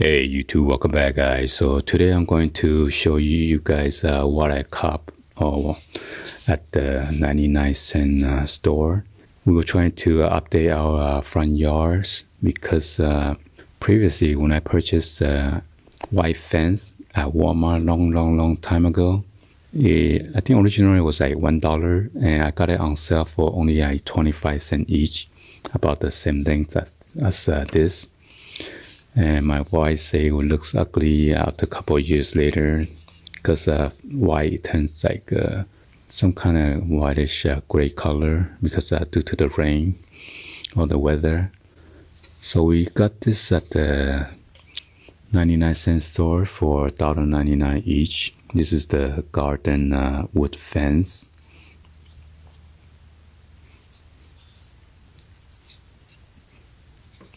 Hey YouTube, welcome back guys. So today I'm going to show you guys what I cop at the 99-cent store. We were trying to update our front yards because previously when I purchased white fence at Walmart long time ago, I think originally it was like $1 and I got it on sale for only like 25 cents each, about the same thing as this. And my wife say it looks ugly after a couple of years later because white turns like some kind of whitish gray color because due to the rain or the weather. So we got this at the 99-cent store for $1.99 each. This is the garden wood fence.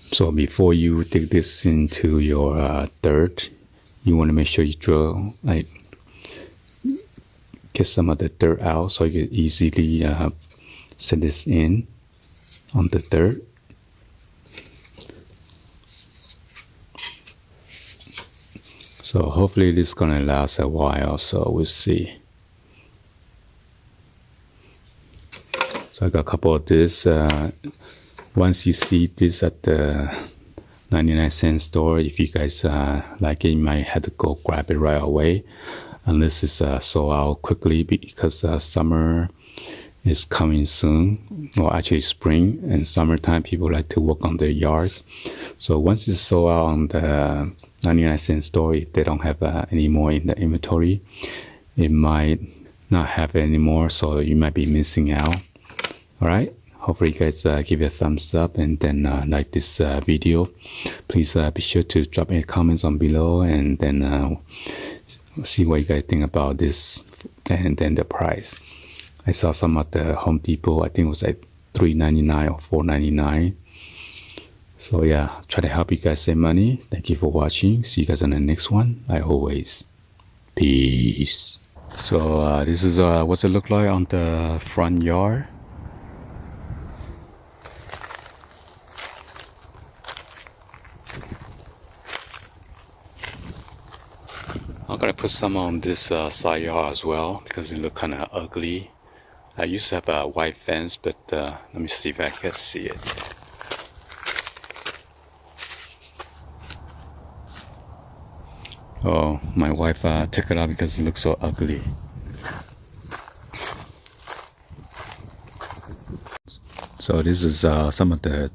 So before you dig this into your dirt, you want to make sure you drill, like, get some of the dirt out so you can easily set this in on the dirt. So hopefully this is gonna last a while, so we'll see. So I got a couple of this. Once you see this at the 99-cent store, if you guys like it, you might have to go grab it right away, unless it's sold out quickly because summer is coming soon, or actually spring and summertime. People like to work on their yards. So once it's sold out on the 99-cent store, if they don't have any more in the inventory, it might not have it anymore, so you might be missing out. All right. Hopefully you guys give it a thumbs up and then like this video. Please be sure to drop any comments on below and then see what you guys think about this and then the price. I saw some at the Home Depot. I think it was like $3.99 or $4.99. So yeah, try to help you guys save money. Thank you for watching. See you guys on the next one. Like always, peace. So this is what's it look like on the front yard. I'm gonna put some on this side yard as well because it look kind of ugly. I used to have a white fence, but let me see if I can see it. Oh, my wife took it out because it looks so ugly. So this is some of the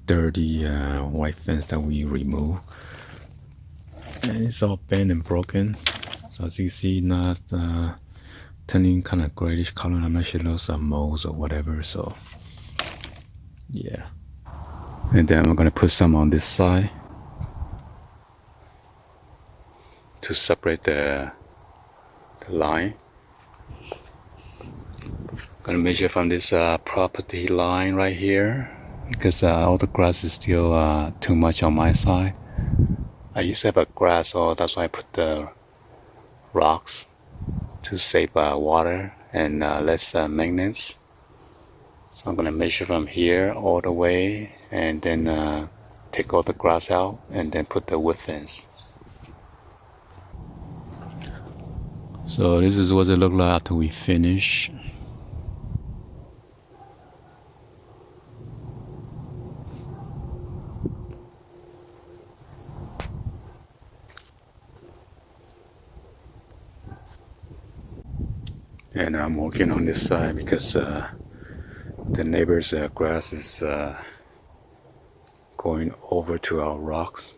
dirty white fence that we removed. And it's all bent and broken. So as you see, not turning kind of grayish color. I'm not sure those are moles or whatever. So yeah. And then we're gonna put some on this side to separate the line. Gonna measure from this property line right here because all the grass is still too much on my side. I used to have a grass, so that's why I put the rocks to save water and less maintenance. So I'm gonna measure from here all the way and then take all the grass out and then put the wood fence. So this is what it look like after we finish. And I'm working on this side because the neighbor's grass is going over to our rocks.